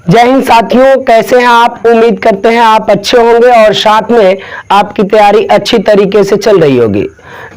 जय हिंद साथियों, कैसे हैं आप। उम्मीद करते हैं आप अच्छे होंगे और साथ में आपकी तैयारी अच्छी तरीके से चल रही होगी।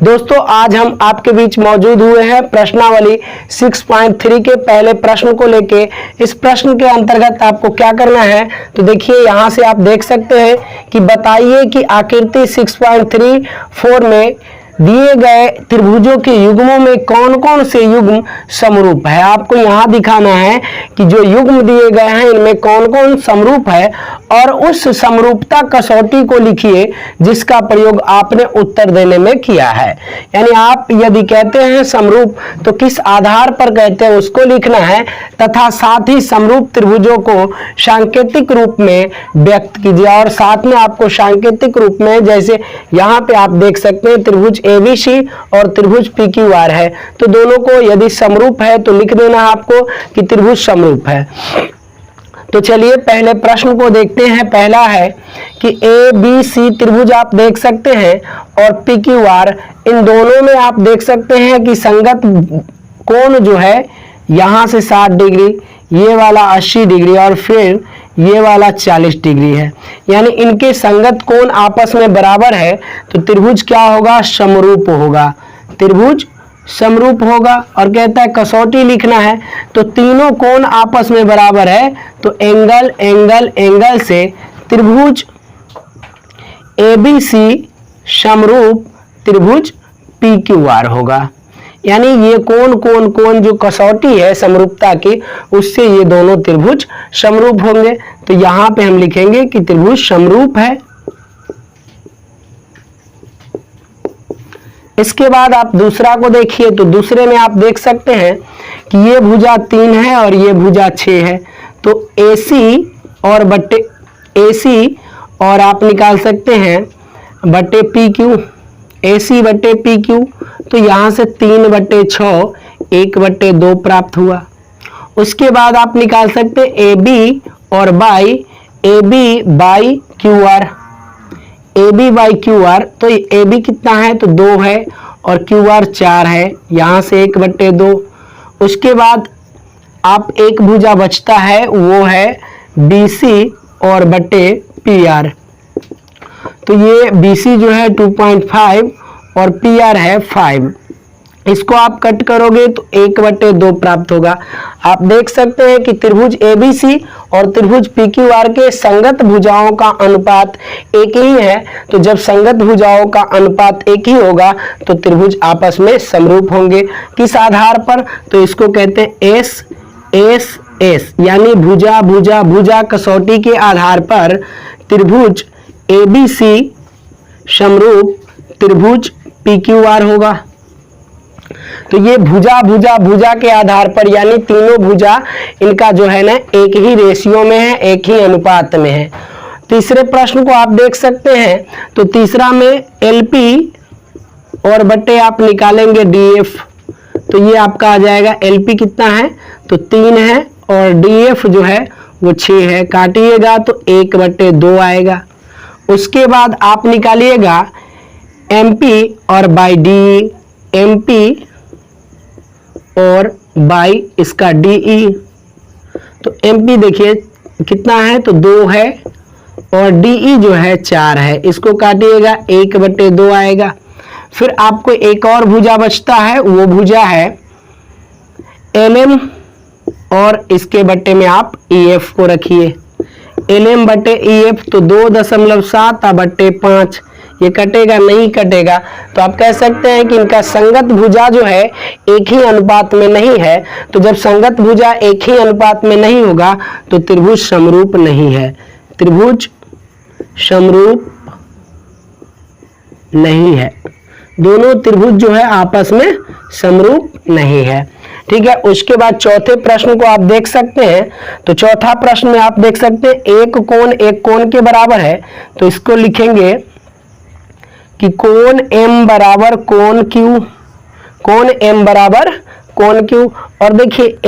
दोस्तों, आज हम आपके बीच मौजूद हुए हैं प्रश्नावली 6.3 के पहले प्रश्न को लेके। इस प्रश्न के अंतर्गत आपको क्या करना है तो देखिए, यहाँ से आप देख सकते हैं कि बताइए कि आकृति 6.34 में दिए गए त्रिभुजों के युग्मों में कौन कौन से युग्म समरूप है। आपको यहाँ दिखाना है कि जो युग्म दिए गए हैं इनमें कौन कौन समरूप है और उस समरूपता कसौटी को लिखिए जिसका प्रयोग आपने उत्तर देने में किया है। यानी आप यदि कहते हैं समरूप तो किस आधार पर कहते हैं उसको लिखना है, तथा साथ ही समरूप त्रिभुजों को सांकेतिक रूप में व्यक्त कीजिए। और साथ में आपको सांकेतिक रूप में, जैसे यहाँ पे आप देख सकते हैं त्रिभुज ABC और त्रिभुज PQR है, तो दोनों को यदि समरूप है तो लिख देना आपको कि त्रिभुज समरूप है। तो चलिए पहले प्रश्न को देखते हैं। पहला है कि ABC त्रिभुज आप देख सकते हैं और PQR, इन दोनों में आप देख सकते हैं कि संगत कोण जो है यहाँ से 60 डिग्री, ये वाला 80 डिग्री और फिर ये वाला 40 डिग्री है। यानी इनके संगत कोण आपस में बराबर है, तो त्रिभुज क्या होगा, समरूप होगा। त्रिभुज समरूप होगा। और कहता है कसौटी लिखना है, तो तीनों कोण आपस में बराबर है, तो एंगल एंगल एंगल से त्रिभुज ABC समरूप त्रिभुज PQR होगा। यानी ये कोण जो कसौटी है समरूपता की, उससे ये दोनों त्रिभुज समरूप होंगे। तो यहाँ पे हम लिखेंगे कि त्रिभुज समरूप है। इसके बाद आप दूसरा को देखिए, तो दूसरे में आप देख सकते हैं कि ये भुजा 3 है और ये भुजा 6 है। तो AC और बट्टे AC और आप निकाल सकते हैं बट्टे PQ, AC बट्टे PQ। तो यहाँ से 3/6 1/2 प्राप्त हुआ। उसके बाद आप निकाल सकते हैं AB और by AB by QR, AB by QR। तो AB कितना है तो 2 है और QR 4 है, यहाँ से 1/2। उसके बाद आप एक भुजा बचता है, वो है BC और बट्टे PR। तो ये BC जो है 2.5 और PR है 5। इसको आप कट करोगे तो 1/2 प्राप्त होगा। आप देख सकते हैं कि त्रिभुज ABC और त्रिभुज PQR के संगत भुजाओं का अनुपात एक ही है। तो जब संगत भुजाओं का अनुपात एक ही होगा तो त्रिभुज आपस में समरूप होंगे। किस आधार पर, तो इसको कहते हैं S, यानी भुजा भुजा भुजा कसौटी के आधार पर त्रिभुज ABC समरूप त्रिभुज PQR होगा। तो ये भुजा भुजा भुजा के आधार पर, यानी तीनों भुजा इनका जो है ना एक ही रेशियो में है, एक ही अनुपात में है। तीसरे प्रश्न को आप देख सकते हैं, तो तीसरा में LP और बट्टे आप निकालेंगे DF। तो ये आपका आ जाएगा LP कितना है तो 3 है और DF जो है वो 6 है। काटिएगा तो 1/2 आएगा। उसके बाद आप निकालिएगा MP और बाई DE, MP और बाई इसका DE। तो MP देखिए कितना है तो 2 है और DE जो है 4 है। इसको काटिएगा 1/2 आएगा। फिर आपको एक और भुजा बचता है, वो भुजा है LM और इसके बट्टे में आप EF को रखिए। LM बट्टे EF तो 2.7/5, ये कटेगा नहीं कटेगा। तो आप कह सकते हैं कि इनका संगत भुजा जो है एक ही अनुपात में नहीं है। तो जब संगत भुजा एक ही अनुपात में नहीं होगा तो त्रिभुज समरूप नहीं है। त्रिभुज समरूप नहीं है, दोनों त्रिभुज जो है आपस में समरूप नहीं है। ठीक है। उसके बाद चौथे प्रश्न को आप देख सकते हैं, तो चौथा प्रश्न में आप देख सकते हैं एक कोण के बराबर है। तो इसको लिखेंगे कि कोण M बराबर कोण Q, कोण M बराबर कोण Q। और देखिए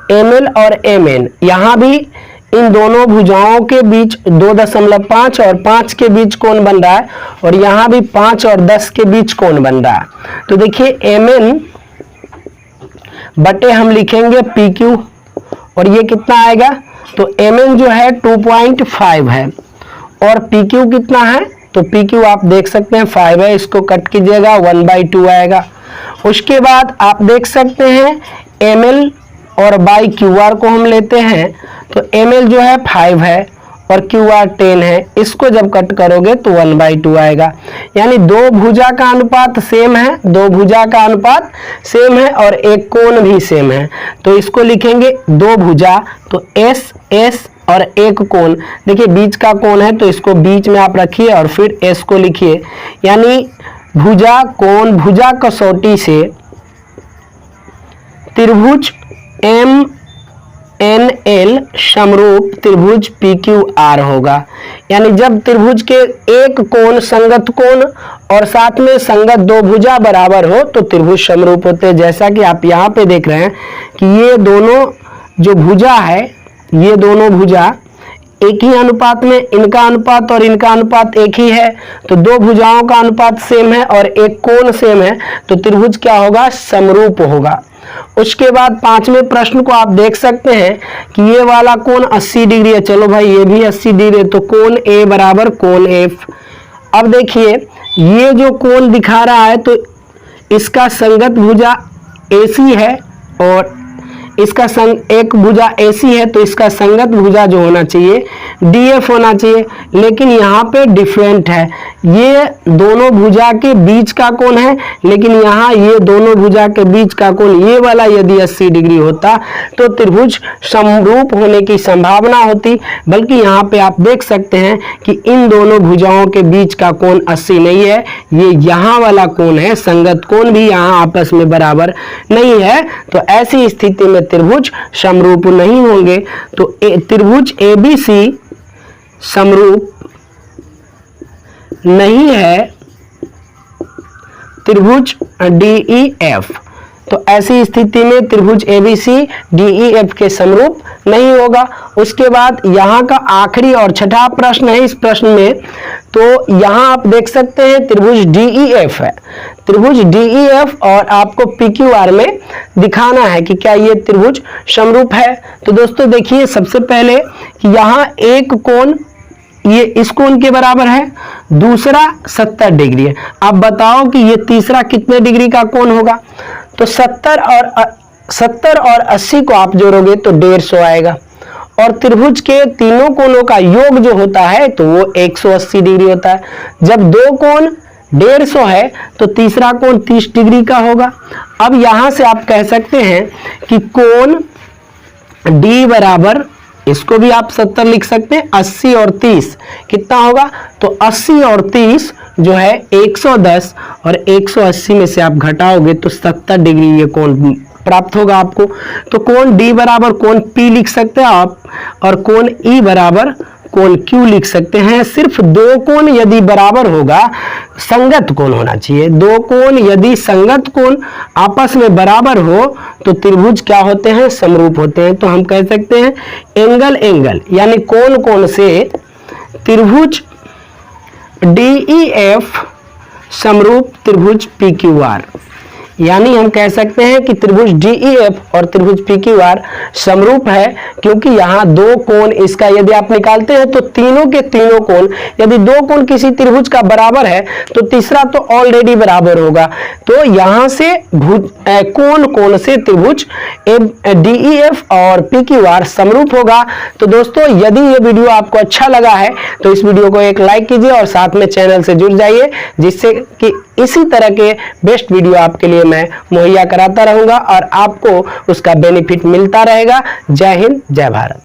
ML और MN, यहाँ भी इन दोनों भुजाओं के बीच 2.5 और 5 के बीच कोण बन रहा है और यहाँ भी 5 और 10 के बीच कोण बन रहा है। तो देखिए MN बटे हम लिखेंगे PQ और ये कितना आएगा तो mn जो है 2.5 है और pq कितना है, तो pq आप देख सकते हैं 5 है, इसको कट कीजिएगा 1/2 आएगा। उसके बाद आप देख सकते हैं ml और बाई QR को हम लेते हैं तो ml जो है 5 है और QR 10 है, इसको जब कट करोगे तो 1/2 आएगा। यानी दो भुजा का अनुपात सेम है, दो भुजा का अनुपात सेम है और एक कोण भी सेम है। तो इसको लिखेंगे दो भुजा, तो S S और एक कोण, देखिए बीच का कोण है तो इसको बीच में आप रखिए और फिर S को लिखिए। यानी भुजा कोण भुजा कसौटी से त्रिभुज MNL समरूप त्रिभुज PQR होगा। यानी जब त्रिभुज के एक कोण संगत कोण और साथ में संगत दो भुजा बराबर हो तो त्रिभुज समरूप होते हैं। जैसा कि आप यहाँ पे देख रहे हैं कि ये दोनों जो भुजा है, ये दोनों भुजा एक ही अनुपात में, इनका अनुपात और इनका अनुपात एक ही है, तो दो भुजाओं का अनुपात सेम है और एक कोण सेम है, तो त्रिभुज क्या होगा, समरूप होगा। उसके बाद पांचवें प्रश्न को आप देख सकते हैं कि ये वाला कोण 80 डिग्री है, चलो भाई ये भी 80 डिग्री है, तो कोण A बराबर कोण F। अब देखिए ये जो कोण दिखा रहा है तो इसका संगत भुजा AC है और इसका एक भुजा AC है, तो इसका संगत भुजा जो होना चाहिए DF होना चाहिए। लेकिन यहाँ पे डिफरेंट है, ये दोनों भुजा के बीच का कोण है, लेकिन यहाँ ये दोनों भुजा के बीच का कोण ये वाला यदि 80 डिग्री होता तो त्रिभुज समरूप होने की संभावना होती। बल्कि यहाँ पे आप देख सकते हैं कि इन दोनों भुजाओं के बीच का कोण 80 नहीं है, ये यहाँ वाला कोण है, संगत कोण भी यहाँ आपस में बराबर नहीं है। तो ऐसी स्थिति में त्रिभुज समरूप नहीं होंगे। तो त्रिभुज ABC समरूप नहीं है त्रिभुज DEF। तो ऐसी स्थिति में त्रिभुज ABC DEF के समरूप नहीं होगा। उसके बाद यहाँ का आखिरी और छठा प्रश्न है इस प्रश्न में, तो यहाँ आप देख सकते हैं त्रिभुज DEF है, त्रिभुज DEF और आपको PQR में दिखाना है कि क्या ये त्रिभुज समरूप है। तो दोस्तों देखिए सबसे पहले कि यहाँ एक कोण ये इस कोण के बराबर है, दूसरा 70 डिग्री है। अब बताओ कि ये तीसरा कितने डिग्री का कोण होगा, तो 70 और 80 को आप जोड़ोगे तो 150 आएगा और त्रिभुज के तीनों कोणों का योग जो होता है तो वो 180 डिग्री होता है। जब दो कोण 150 है तो तीसरा कोण 30 डिग्री का होगा। अब यहां से आप कह सकते हैं कि कोण D बराबर, इसको भी आप 70 लिख सकते हैं, 80 और 30 कितना होगा, तो 80 और 30 जो है 110 और 180 में से आप घटाओगे तो 70 डिग्री ये कोण प्राप्त होगा आपको। तो कोण D बराबर कोण P लिख सकते हैं आप और कोण E बराबर कोण Q लिख सकते हैं। सिर्फ दो कोण यदि बराबर होगा, संगत कोण होना चाहिए, दो कोण यदि संगत कोण आपस में बराबर हो तो त्रिभुज क्या होते हैं, समरूप होते हैं। तो हम कह सकते हैं एंगल एंगल यानी कोण कोण से त्रिभुज DEF समरूप त्रिभुज PQR। यानी हम कह सकते हैं कि त्रिभुज DEF और त्रिभुज PQR समरूप है, क्योंकि यहाँ दो कोण इसका यदि आप निकालते हैं तो तीनों के तीनों कोण, यदि दो कोण किसी त्रिभुज का बराबर है तो तीसरा तो ऑलरेडी बराबर होगा। तो यहाँ से कोण कोण से त्रिभुज DEF और PQR समरूप होगा। तो दोस्तों यदि ये वीडियो आपको अच्छा लगा है तो इस वीडियो को एक लाइक कीजिए और साथ में चैनल से जुड़ जाइए, जिससे कि इसी तरह के बेस्ट वीडियो आपके लिए मैं मुहैया कराता रहूंगा और आपको उसका बेनिफिट मिलता रहेगा। जय हिंद, जय भारत।